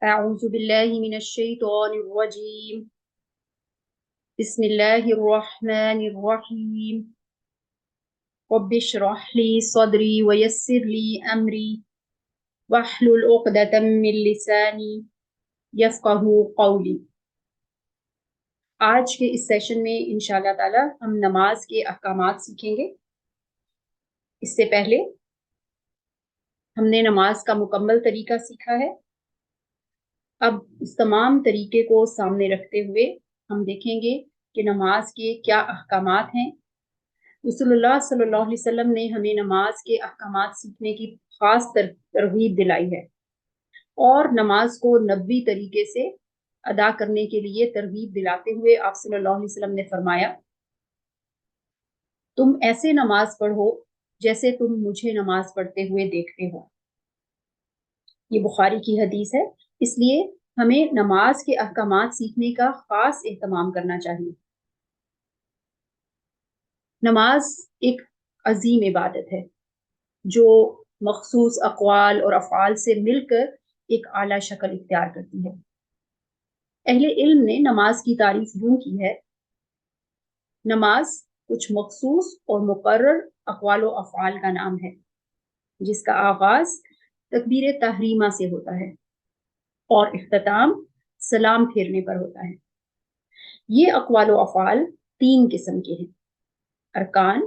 أعوذ بالله من الشيطان الرجيم بسم الله الرحمن الرحيم رب اشرح لي صدري ويسر لي أمري واحلل عقدة من لساني يفقهوا قولي۔ آج کے اس سیشن میں انشاءاللہ تعالی ہم نماز کے احکامات سیکھیں گے۔ اس سے پہلے ہم نے نماز کا مکمل طریقہ سیکھا ہے۔ اب اس تمام طریقے کو سامنے رکھتے ہوئے ہم دیکھیں گے کہ نماز کے کیا احکامات ہیں۔ رسول اللہ صلی اللہ علیہ وسلم نے ہمیں نماز کے احکامات سیکھنے کی خاص ترغیب دلائی ہے، اور نماز کو نبوی طریقے سے ادا کرنے کے لیے ترغیب دلاتے ہوئے آپ صلی اللہ علیہ وسلم نے فرمایا، تم ایسے نماز پڑھو جیسے تم مجھے نماز پڑھتے ہوئے دیکھتے ہو۔ یہ بخاری کی حدیث ہے، اس لیے ہمیں نماز کے احکامات سیکھنے کا خاص اہتمام کرنا چاہیے۔ نماز ایک عظیم عبادت ہے جو مخصوص اقوال اور افعال سے مل کر ایک اعلیٰ شکل اختیار کرتی ہے۔ اہل علم نے نماز کی تعریف یوں کی ہے، نماز کچھ مخصوص اور مقرر اقوال و افعال کا نام ہے جس کا آغاز تکبیر تحریمہ سے ہوتا ہے اور اختتام سلام پھیرنے پر ہوتا ہے۔ یہ اقوال و افعال تین قسم کے ہیں: ارکان،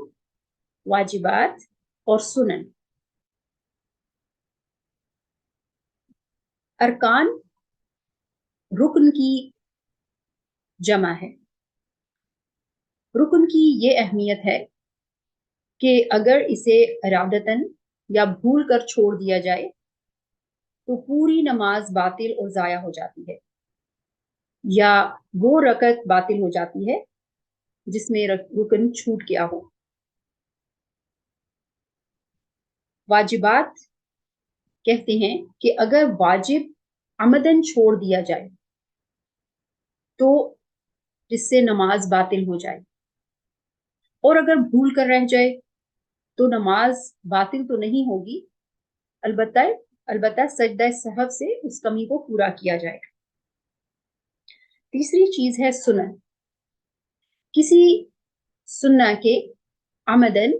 واجبات اور سنن۔ ارکان رکن کی جمع ہے۔ رکن کی یہ اہمیت ہے کہ اگر اسے ارادتاً یا بھول کر چھوڑ دیا جائے تو پوری نماز باطل اور ضائع ہو جاتی ہے، یا وہ رکعت باطل ہو جاتی ہے جس میں رکن چھوٹ گیا ہو۔ واجبات کہتے ہیں کہ اگر واجب عمدن چھوڑ دیا جائے تو جس سے نماز باطل ہو جائے، اور اگر بھول کر رہ جائے تو نماز باطل تو نہیں ہوگی، البتہ سجدہ سہو سے اس کمی کو پورا کیا جائے گا۔ تیسری چیز ہے سنن۔ کسی سنہ کے عمدن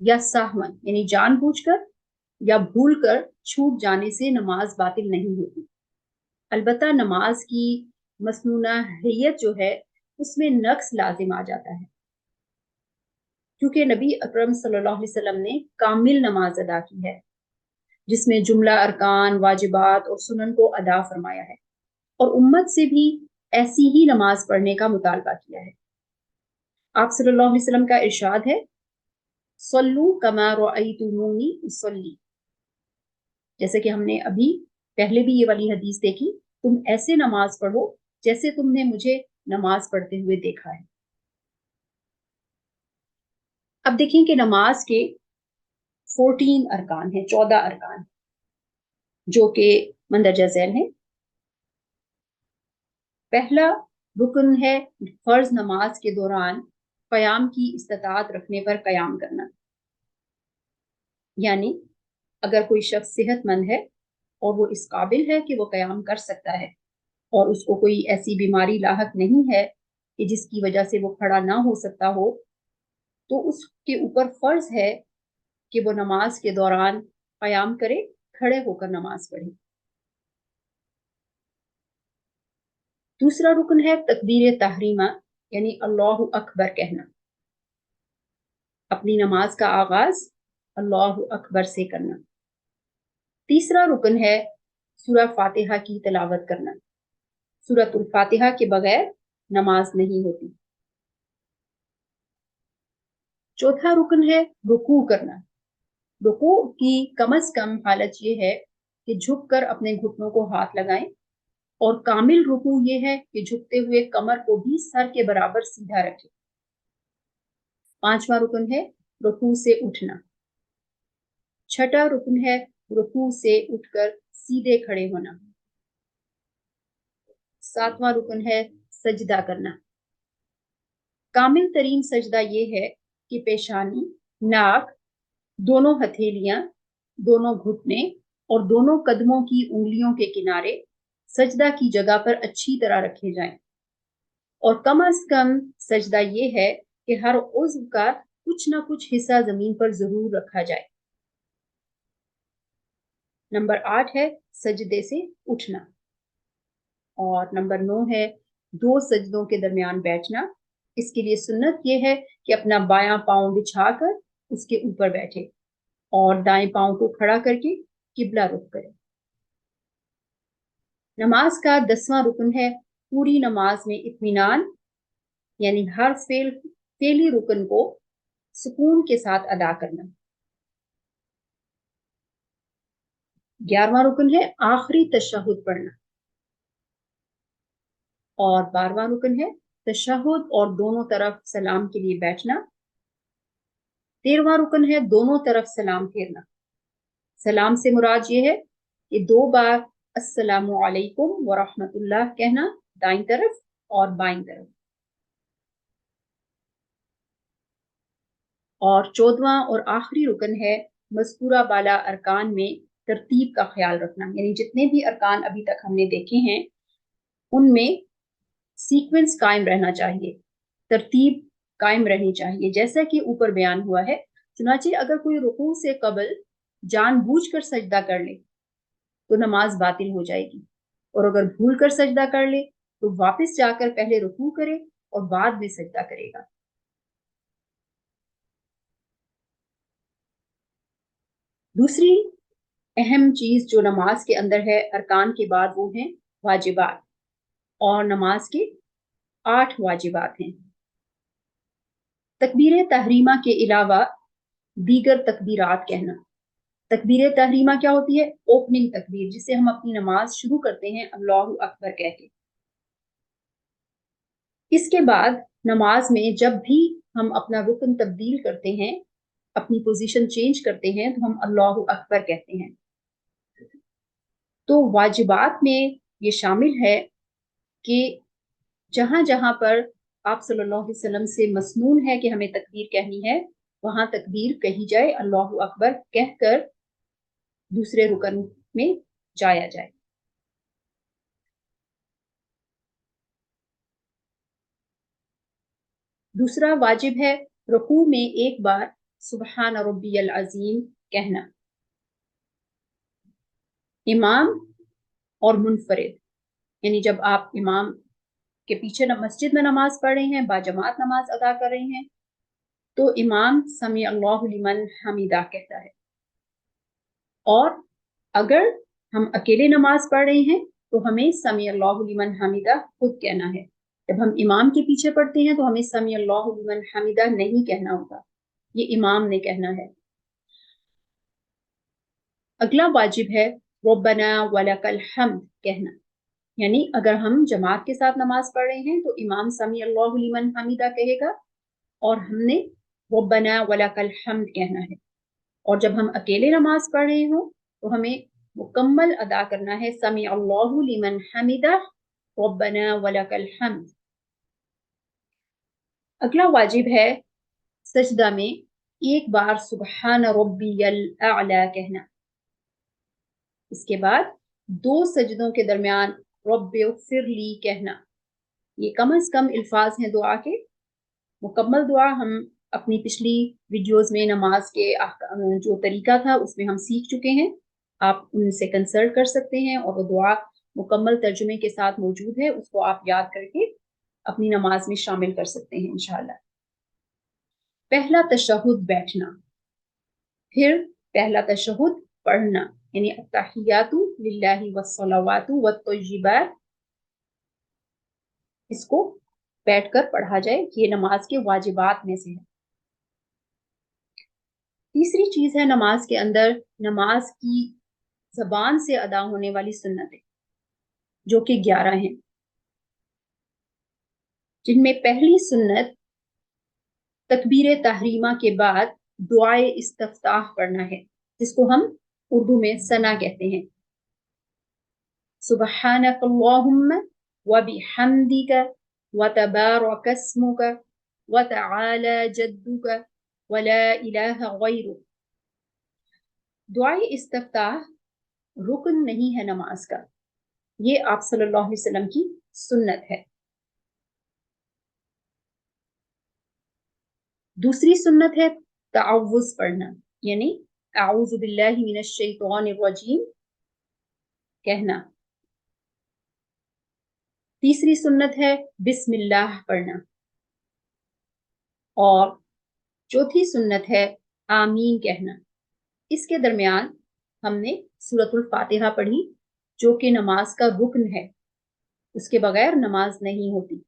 یا سہون یعنی جان بوجھ کر یا بھول کر چھوٹ جانے سے نماز باطل نہیں ہوتی، البتہ نماز کی مسنونہ حیت جو ہے اس میں نقص لازم آ جاتا ہے، کیونکہ نبی اکرم صلی اللہ علیہ وسلم نے کامل نماز ادا کی ہے جس میں جملہ ارکان، واجبات اور سنن کو ادا فرمایا ہے، اور امت سے بھی ایسی ہی نماز پڑھنے کا مطالبہ کیا ہے۔ آپ صلی اللہ علیہ وسلم کا ارشاد ہے، صلو کما رأیتمونی اصلی، جیسے کہ ہم نے ابھی پہلے بھی یہ والی حدیث دیکھی، تم ایسے نماز پڑھو جیسے تم نے مجھے نماز پڑھتے ہوئے دیکھا ہے۔ اب دیکھیں کہ نماز کے 14 ارکان ہیں، 14 ارکان جو کہ مندرجہ ذیل ہیں۔ پہلا رکن ہے فرض نماز کے دوران قیام کی استطاعت رکھنے پر قیام کرنا، یعنی اگر کوئی شخص صحت مند ہے اور وہ اس قابل ہے کہ وہ قیام کر سکتا ہے اور اس کو کوئی ایسی بیماری لاحق نہیں ہے کہ جس کی وجہ سے وہ کھڑا نہ ہو سکتا ہو، تو اس کے اوپر فرض ہے کہ وہ نماز کے دوران قیام کرے، کھڑے ہو کر نماز پڑھے۔ دوسرا رکن ہے تکبیر تحریمہ، یعنی اللہ اکبر کہنا۔ اپنی نماز کا آغاز اللہ اکبر سے کرنا۔ تیسرا رکن ہے سورہ فاتحہ کی تلاوت کرنا۔ سورۃ الفاتحہ کے بغیر نماز نہیں ہوتی۔ چوتھا رکن ہے رکوع کرنا۔ رکوع کی کم از کم حالت یہ ہے کہ جھک کر اپنے گھٹنوں کو ہاتھ لگائیں، اور کامل رکوع یہ ہے کہ جھکتے ہوئے کمر کو بھی سر کے برابر سیدھا رکھیں۔ پانچواں رکن ہے رکوع سے اٹھنا۔ چھٹا رکن ہے رکوع سے اٹھ کر سیدھے کھڑے ہونا۔ ساتواں رکن ہے سجدہ کرنا۔ کامل ترین سجدہ یہ ہے کہ پیشانی، ناک، دونوں ہتھیلیاں، دونوں گھٹنے اور دونوں قدموں کی انگلیوں کے کنارے सजदा की जगह पर अच्छी तरह रखे जाएं और कम अज कम सजदा ये है कि हर उज़्व का कुछ ना कुछ हिस्सा जमीन पर जरूर रखा जाए। नंबर 8 है सजदे से उठना और नंबर 9 है 2 सजदों के दरमियान बैठना। इसके लिए सुन्नत ये है कि अपना बायां पांव बिछाकर उसके ऊपर बैठे और दाएं पांव को खड़ा करके किबला रुख करें। नमाज का 10वां रुकन है पूरी नमाज में इत्मीनान, यानी हर फेली रुकन को सुकून के साथ अदा करना। 11वां रुकन है आखिरी तशहुद पढ़ना और 12वां रुकन है तशहुद और दोनों तरफ सलाम के लिए बैठना। 13वां रुकन है दोनों तरफ सलाम फेरना। सलाम से मुराद ये है कि 2 बार अस्सलामु अलैकुम व रहमतुल्लाह कहना दाईं तरफ और बाईं तरफ। और 14वां और आखिरी रुकन है मज़कूरा बाला अरकान में तरतीब का ख्याल रखना, यानी जितने भी अरकान अभी तक हमने देखे हैं उनमें सीक्वेंस कायम रहना चाहिए, तरतीब कायम रहनी चाहिए जैसा कि ऊपर बयान हुआ है। चुनांचे अगर कोई रुकू से कबल जानबूझकर सजदा कर ले तो नमाज बातिल हो जाएगी और अगर भूल कर सजदा कर ले तो वापस जाकर पहले रुकू करे और बाद में सजदा करेगा। दूसरी अहम चीज जो नमाज के अंदर है अरकान के बाद वो हैं वाजिबात और नमाज के 8 वाजिबात हैं। तकबीर तहरीमा के अलावा दीगर तकबीरात कहना। तकबीर तहरीमा क्या होती है? ओपनिंग तकबीर, जिससे हम अपनी नमाज शुरू करते हैं अल्लाहु अकबर कह के। इसके बाद नमाज में जब भी हम अपना रुकन तब्दील करते हैं, अपनी पोजीशन चेंज करते हैं, तो हम अल्लाहु अकबर कहते हैं। तो वाजिबात में ये शामिल है कि जहां जहां पर आप सल्लल्लाहु अलैहि वसल्लम से मसनून है कि हमें तकबीर कहनी है, वहां तकबीर कही जाए, अल्लाहु अकबर कहकर दूसरे रुकन में जाया जाए। दूसरा वाजिब है रुकू में एक बार सुबहान रब्बियल अजीम कहना। इमाम और मुनफरिद, यानी जब आप इमाम के पीछे मस्जिद में नमाज पढ़ रहे हैं, बाजमात नमाज अदा कर रहे हैं, तो इमाम समी अल्लाहु लिमन हमीदा कहता है। और अगर हम अकेले नमाज पढ़ रहे हैं तो हमें समी अल्लाहु लिमन हमीदा खुद कहना है। जब हम इमाम के पीछे पढ़ते हैं तो हमें समी अल्लाहु लिमन हमीदा नहीं कहना होगा, ये इमाम ने कहना है। अगला वाजिब है रब्बना वलकल हम्द कहना, यानी अगर हम जमात के साथ नमाज पढ़ रहे हैं तो इमाम समी अल्लाहु लिमन हमीदा कहेगा और हमने रब्बना वलकल हम्द कहना है। और जब हम अकेले नमाज पढ़ रहे हो तो हमें मुकम्मल अदा करना है समी अल्लाहु लिमन हमीदा रब्बना वलकल हम्द। अगला वाजिब है सजदा में एक बार सुबहान रब्बियल आला कहना। इसके बाद 2 सजदों के दरमियान रब्बिग़फिरली कहना। ये कम से कम अल्फाज हैं दुआ के। मुकम्मल दुआ हम अपनी पिछली वीडियोस में नमाज के जो तरीका था उसमें हम सीख चुके हैं, आप उनसे कंसल्ट कर सकते हैं और वो दुआ मुकम्मल तर्जुमे के साथ मौजूद है, उसको आप याद करके अपनी नमाज में शामिल कर सकते हैं इंशाल्लाह। पहला तशहुद बैठना, फिर पहला तशहुद पढ़ना, यानी अत्तहियातु लिल्लाहि वस्सलावातु वत्तय्यिबात, इसको बैठकर पढ़ा जाए, ये नमाज के वाजिबात में से है। तीसरी चीज है नमाज के अंदर नमाज की जबान से अदा होने वाली सुन्नतें, जो कि 11 हैं, जिनमें पहली सुन्नत तकबीर तहरीमा के बाद दुआए इस्तिफ्ताह पढ़ना है, जिसको हम उर्दू में सना कहते हैं। सुब्हानक अल्लाहुम्मा व बिहम्दिका व तबारक अस्मुका व तआला जद्दुका व ला इलाहा गैरुक। दुआए इस्तिफ्ताह रुकन नहीं है नमाज का, یہ آپ صلی اللہ علیہ وسلم کی سنت ہے۔ دوسری سنت ہے تعوذ پڑھنا، یعنی اعوذ باللہ من الشیطان الرجیم کہنا۔ تیسری سنت ہے بسم اللہ پڑھنا، اور چوتھی سنت ہے آمین کہنا۔ اس کے درمیان ہم نے سورۃ الفاتحہ پڑھی جو کہ نماز کا رکن ہے، اس کے بغیر نماز نہیں ہوتی۔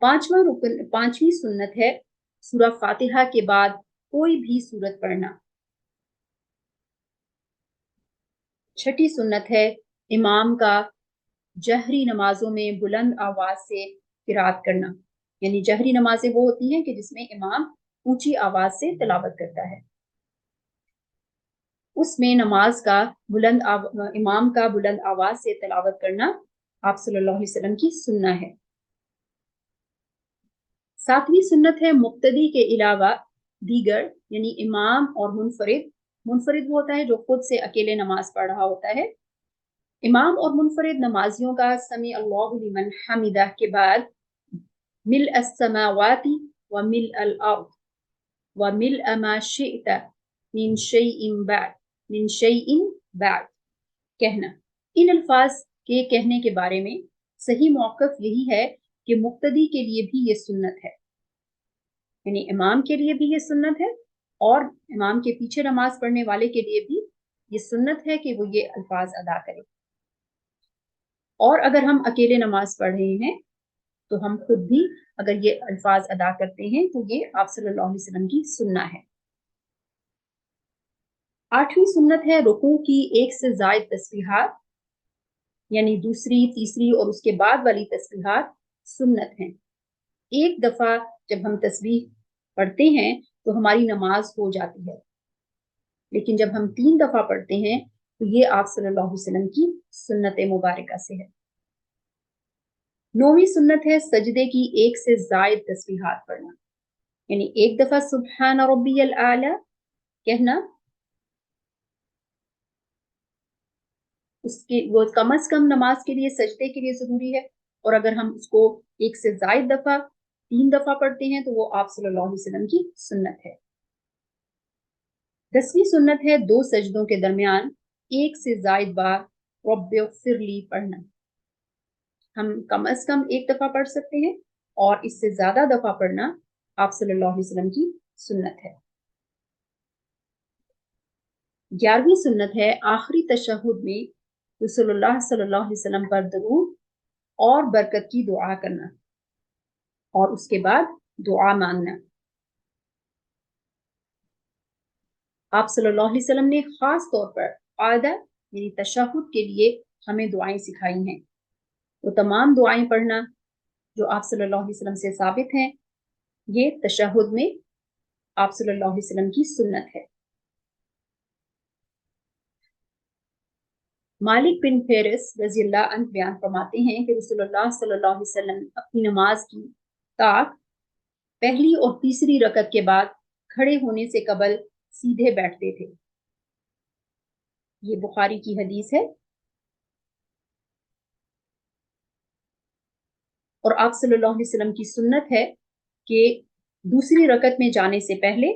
پانچویں سنت ہے سورہ فاتحہ کے بعد کوئی بھی سورت پڑھنا۔ چھٹی سنت ہے امام کا جہری نمازوں میں بلند آواز سے قرات کرنا، یعنی جہری نمازیں وہ ہوتی ہیں کہ جس میں امام اونچی آواز سے تلاوت کرتا ہے، اس میں امام کا بلند آواز سے تلاوت کرنا آپ صلی اللہ علیہ وسلم کی سنت ہے۔ ساتویں سنت ہے مقتدی کے علاوہ دیگر، یعنی امام اور منفرد وہ ہوتا ہے جو خود سے اکیلے نماز پڑھ رہا ہوتا ہے۔ امام اور منفرد نمازیوں کا سمیع اللہ لمن حمدہ کے بعد ملء السماوات وملء الارض وملء ما شئت من شیء بعد کہنا۔ ان الفاظ کے کہنے کے بارے میں صحیح موقف یہی ہے کہ مقتدی کے لیے بھی یہ سنت ہے، یعنی امام کے لیے بھی یہ سنت ہے اور امام کے پیچھے نماز پڑھنے والے کے لیے بھی یہ سنت ہے کہ وہ یہ الفاظ ادا کرے۔ اور اگر ہم اکیلے نماز پڑھ رہے ہیں تو ہم خود بھی اگر یہ الفاظ ادا کرتے ہیں تو یہ آپ صلی اللہ علیہ وسلم کی سنت ہے۔ آٹھویں سنت ہے رکوع کی ایک سے زائد تسبیحات، یعنی دوسری، تیسری اور اس کے بعد والی تسبیحات سنت ہیں۔ ایک دفعہ جب ہم تسبیح پڑھتے ہیں تو ہماری نماز ہو جاتی ہے، لیکن جب ہم 3 دفعہ پڑھتے ہیں تو یہ آپ صلی اللہ علیہ وسلم کی سنت مبارکہ سے ہے۔ 9ویں سنت ہے سجدے کی ایک سے زائد تسبیحات پڑھنا، یعنی ایک دفعہ سبحان ربی الاعلی کہنا، وہ کم از کم نماز کے لیے سجدے کے لیے ضروری ہے، اور اگر ہم اس کو ایک سے زائد دفعہ 3 دفعہ پڑھتے ہیں تو وہ آپ صلی اللہ علیہ وسلم کی سنت ہے۔ 10ویں سنت ہے 2 سجدوں کے درمیان ایک سے زائد بار رب اغفر لی پڑھنا۔ ہم کم از کم ایک دفعہ پڑھ سکتے ہیں اور اس سے زیادہ دفعہ پڑھنا آپ صلی اللہ علیہ وسلم کی سنت ہے۔ 11ویں سنت ہے آخری تشہد میں رسول اللہ صلی اللہ علیہ وسلم پر درود اور برکت کی دعا کرنا اور اس کے بعد دعا مانگنا۔ آپ صلی اللہ علیہ وسلم نے خاص طور پر قاعدہ یعنی تشہد کے لیے ہمیں دعائیں سکھائی ہیں، وہ تمام دعائیں پڑھنا جو آپ صلی اللہ علیہ وسلم سے ثابت ہیں، یہ تشہد میں آپ صلی اللہ علیہ وسلم کی سنت ہے۔ مالک بن حویرث رضی اللہ عنہ بیان فرماتے ہیں کہ رسول اللہ صلی اللہ علیہ وسلم اپنی نماز کی طاق پہلی اور تیسری رکعت کے بعد کھڑے ہونے سے قبل سیدھے بیٹھتے تھے۔ یہ بخاری کی حدیث ہے، اور آپ صلی اللہ علیہ وسلم کی سنت ہے کہ دوسری رکعت میں جانے سے پہلے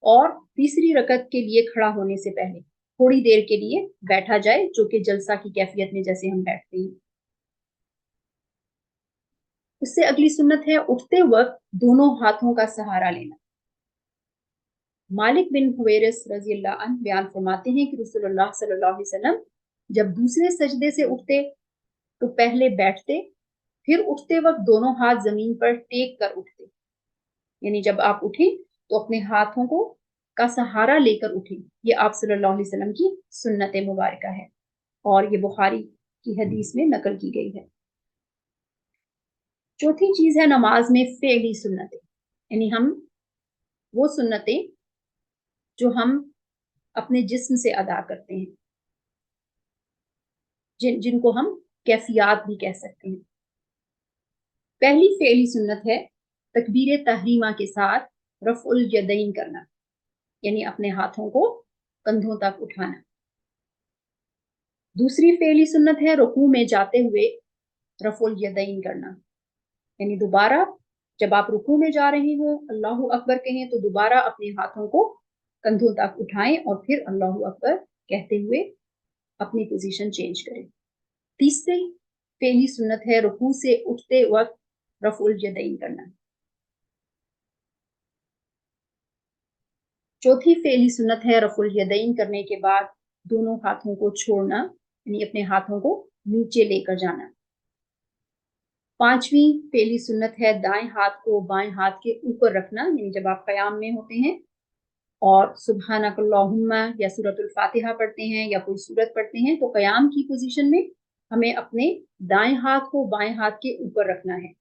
اور تیسری رکعت کے لیے کھڑا ہونے سے پہلے تھوڑی دیر کے لیے بیٹھا جائے، جو کہ جلسہ کی کیفیت میں جیسے ہم بیٹھتے ہیں۔ اس سے اگلی سنت ہے اٹھتے وقت دونوں ہاتھوں کا سہارا لینا۔ مالک بن حویرث رضی اللہ عنہ بیان فرماتے ہیں کہ رسول اللہ صلی اللہ علیہ وسلم جب دوسرے سجدے سے اٹھتے تو پہلے بیٹھتے، پھر اٹھتے وقت دونوں ہاتھ زمین پر ٹیک کر اٹھتے، یعنی جب آپ اٹھیں تو اپنے ہاتھوں کا سہارا لے کر اٹھیں۔ یہ آپ صلی اللہ علیہ وسلم کی سنت مبارکہ ہے اور یہ بخاری کی حدیث میں نقل کی گئی ہے۔ چوتھی چیز ہے نماز میں فعلی سنتیں، یعنی ہم وہ سنتیں جو ہم اپنے جسم سے ادا کرتے ہیں، جن کو ہم کیفیات بھی کہہ سکتے ہیں۔ پہلی فعلی سنت ہے تکبیر تحریمہ کے ساتھ رفع الیدین کرنا، یعنی اپنے ہاتھوں کو کندھوں تک اٹھانا۔ दूसरी फेली सुन्नत है रुकू में जाते हुए रफुल यदैन करना, यानी दोबारा जब आप रुकू में जा रहे हो अल्लाहु अकबर कहें तो दोबारा अपने हाथों को कंधों तक उठाएं और फिर अल्लाहु अकबर कहते हुए अपनी पोजीशन चेंज करें। तीसरी फेली सुन्नत है रुकू से उठते वक्त रफुल यदैन करना। चौथी फेली सुन्नत है रफुल यदैन करने के बाद दोनों हाथों को छोड़ना, यानी अपने हाथों को नीचे लेकर जाना। पांचवी फेली सुन्नत है दाएं हाथ को बाएं हाथ के ऊपर रखना, यानी जब आप क़याम में होते हैं और सुब्हानकल्लाहुम्मा या सूरतुल फातिहा पढ़ते हैं या कोई सूरत पढ़ते हैं तो क़याम की पोजीशन में हमें अपने दाएं हाथ को बाएं हाथ के ऊपर रखना है।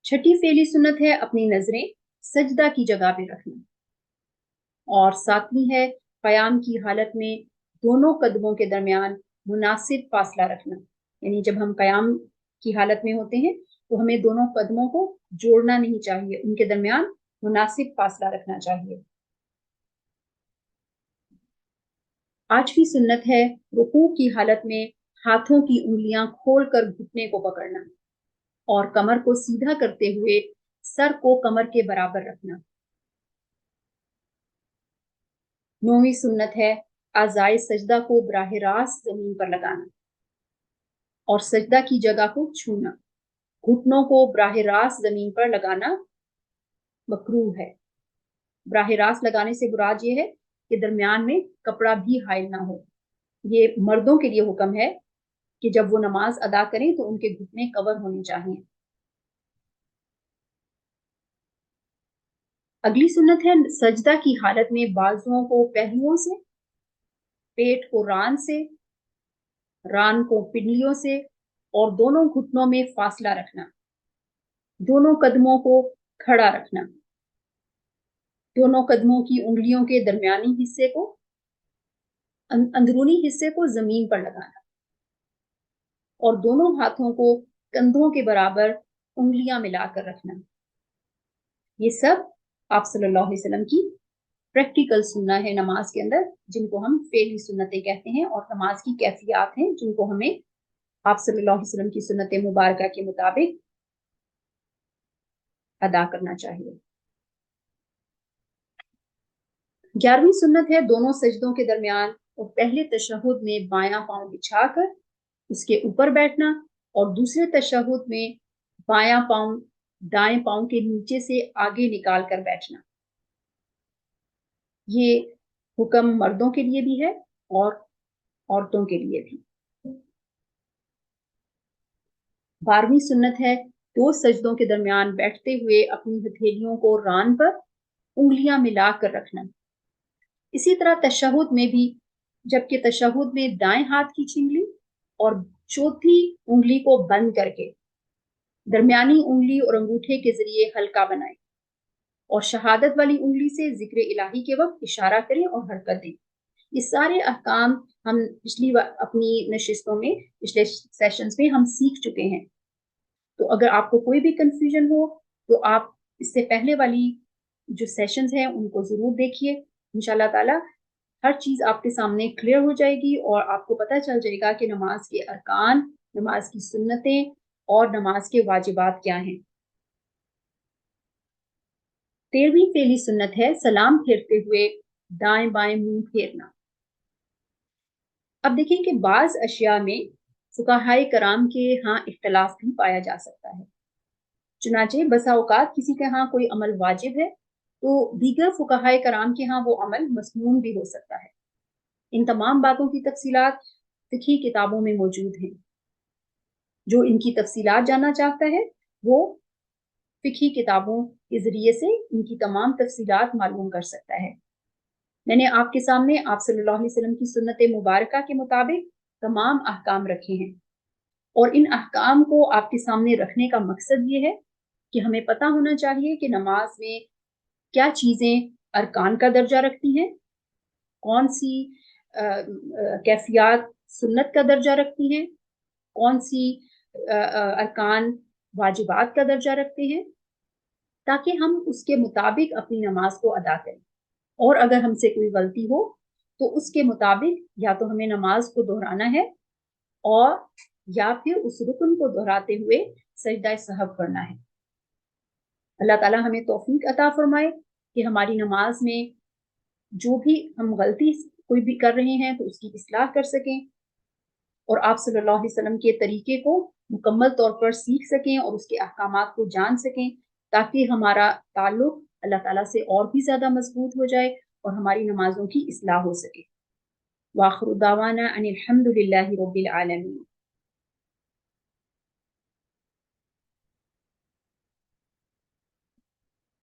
छठी फेली सुन्नत है अपनी नजरें सजदा की जगह पे रखना। और सातवीं है क़याम की हालत में दोनों कदमों के दरमियान मुनासिब फासला रखना, यानी जब हम क़याम की हालत में होते हैं तो हमें दोनों कदमों को जोड़ना नहीं चाहिए, उनके दरमियान मुनासिब फासला रखना चाहिए। आठवीं सुन्नत है रुकू की हालत में हाथों की उंगलियां खोलकर घुटने को पकड़ना और कमर को सीधा करते हुए सर को कमर के बराबर रखना। नौवीं सुन्नत है आज़ाए सजदा को बराह रास्त जमीन पर लगाना और सजदा की जगह को छूना। घुटनों को बराह रास्त जमीन पर लगाना मकरूह है। बराह रास्त लगाने से मुराद ये है कि दरमियान में कपड़ा भी हाइल ना हो। ये मर्दों के लिए हुक्म है कि जब वो नमाज अदा करें तो उनके घुटने कवर होने चाहिए। अगली सुन्नत है सजदा की हालत में बाजुओं को पहलुओं से, पेट को रान से, रान को पिंडलियों से और दोनों घुटनों में फासला रखना। दोनों कदमों को खड़ा रखना। दोनों कदमों की उंगलियों के दरमियानी हिस्से को अंदरूनी हिस्से को जमीन पर लगाना और दोनों हाथों को कंधों के बराबर उंगलियां मिलाकर रखना। ये सब आप सल्लल्लाहु अलैहि वसल्लम की प्रैक्टिकल सुन्ना है नमाज के अंदर, जिनको हम फेली सुन्नतें कहते हैं और नमाज की कैफियत हैं जिनको हमें आप सल्लल्लाहु अलैहि वसल्लम की सुन्नत मुबारका के मुताबिक अदा करना चाहिए। 11वीं सुन्नत है दोनों सजदों के दरमियान और पहले तशहुद में बायां पांव बिछाकर उसके ऊपर बैठना और दूसरे तशहुद में बायां पांव दाएं पांव के नीचे से आगे निकाल कर बैठना। ये हुक्म मर्दों के लिए भी है और औरतों के लिए भी। 12वीं सुन्नत है दो सजदों के दरमियान बैठते हुए अपनी हथेलियों को रान पर उंगलियां मिलाकर रखना। इसी तरह तशहुद में भी, जबकि तशहुद में दाएं हाथ की चिंगली और चौथी उंगली को बंद करके दरमियानी उंगली और अंगूठे के जरिए हल्का बनाएं और शहादत वाली उंगली से जिक्र इलाही के वक्त इशारा करें और हरकत दें। ये सारे अहकाम हम पिछली अपनी नशिस्तों में, पिछले सेशंस में हम सीख चुके हैं। तो अगर आपको कोई भी कंफ्यूजन हो तो आप इससे पहले वाली जो सेशंस हैं उनको जरूर देखिए। इंशाल्लाह ताला हर चीज आपके सामने क्लियर हो जाएगी और आपको पता चल जाएगा कि नमाज के अरकान, नमाज की सुन्नतें और नमाज के वाजिबात क्या हैं। 13वीं फेली सुन्नत है सलाम फेरते हुए दाएं बाएं मुंह फेरना। अब देखिए कि बाज अशिया में फुकाहाए कराम के यहाँ इख्तलाफ भी पाया जा सकता है। चुनाचे बसा औकात किसी के यहाँ कोई अमल वाजिब है तो दीगर फुकाहाए कराम के यहाँ वो अमल मसनून भी हो सकता है। इन तमाम बातों की तफसीलात फिक़ही किताबों में मौजूद हैं। जो इनकी तफसीलात जानना चाहता है वो फिक़ही किताबों के जरिए से इनकी तमाम तफसीलात मालूम कर सकता है। मैंने आपके सामने आप सल्लल्लाहु अलैहि वसल्लम की सुन्नत मुबारका के मुताबिक तमाम अहकाम रखे हैं और इन अहकाम को आपके सामने रखने का मकसद ये है कि हमें पता होना चाहिए कि नमाज में क्या चीजें अरकान का दर्जा रखती हैं, कौन सी कैफियत सुन्नत का दर्जा रखती हैं, कौन सी अरकान वाजिबात का दर्जा रखते हैं, ताकि हम उसके मुताबिक अपनी नमाज को अदा करें। اور اگر ہم سے کوئی غلطی ہو تو اس کے مطابق یا تو ہمیں نماز کو دہرانا ہے اور یا پھر اس رکن کو دہراتے ہوئے سجدہ سہو کرنا ہے۔ اللہ تعالیٰ ہمیں توفیق عطا فرمائے کہ ہماری نماز میں جو بھی ہم غلطی کوئی بھی کر رہے ہیں تو اس کی اصلاح کر سکیں اور آپ صلی اللہ علیہ وسلم کے طریقے کو مکمل طور پر سیکھ سکیں اور اس کے احکامات کو جان سکیں، تاکہ ہمارا تعلق اللہ تعالیٰ سے اور بھی زیادہ مضبوط ہو جائے اور ہماری نمازوں کی اصلاح ہو سکے۔ وآخر دعوانا ان الحمد للہ رب العالمین۔